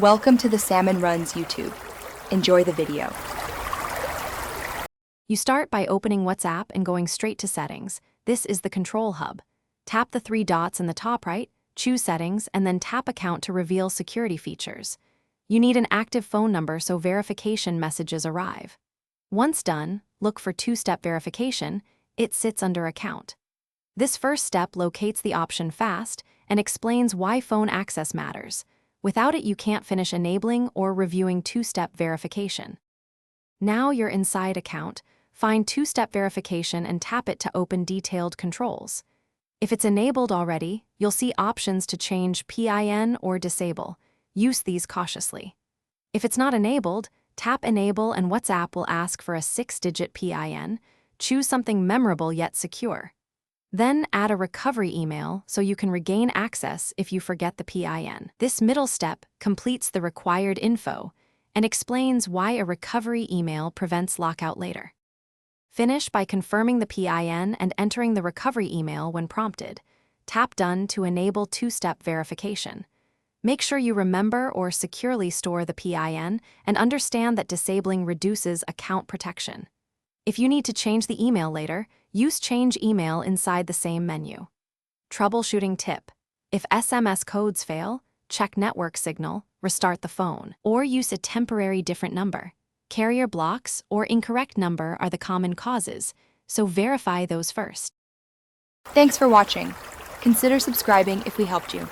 Welcome to the Salmon Runs YouTube. Enjoy the video. You start by opening WhatsApp and going straight to Settings. This is the control hub. Tap the three dots in the top right, choose Settings, and then tap Account to reveal security features. You need an active phone number so verification messages arrive. Once done, look for two-step verification. It sits under Account. This first step locates the option Fast and explains why phone access matters. Without it, you can't finish enabling or reviewing two-step verification. Now you're inside Account, find two-step verification and tap it to open detailed controls. If it's enabled already, you'll see options to change PIN or disable. Use these cautiously. If it's not enabled, tap Enable and WhatsApp will ask for a 6-digit PIN. Choose something memorable yet secure. Then add a recovery email so you can regain access if you forget the PIN. This middle step completes the required info and explains why a recovery email prevents lockout later. Finish by confirming the PIN and entering the recovery email when prompted. Tap Done to enable two-step verification. Make sure you remember or securely store the PIN and understand that disabling reduces account protection. If you need to change the email later, use Change Email inside the same menu. Troubleshooting tip: if SMS codes fail, check network signal, restart the phone, or use a temporary different number. Carrier blocks or incorrect number are the common causes, so verify those first. Thanks for watching. Consider subscribing if we helped you.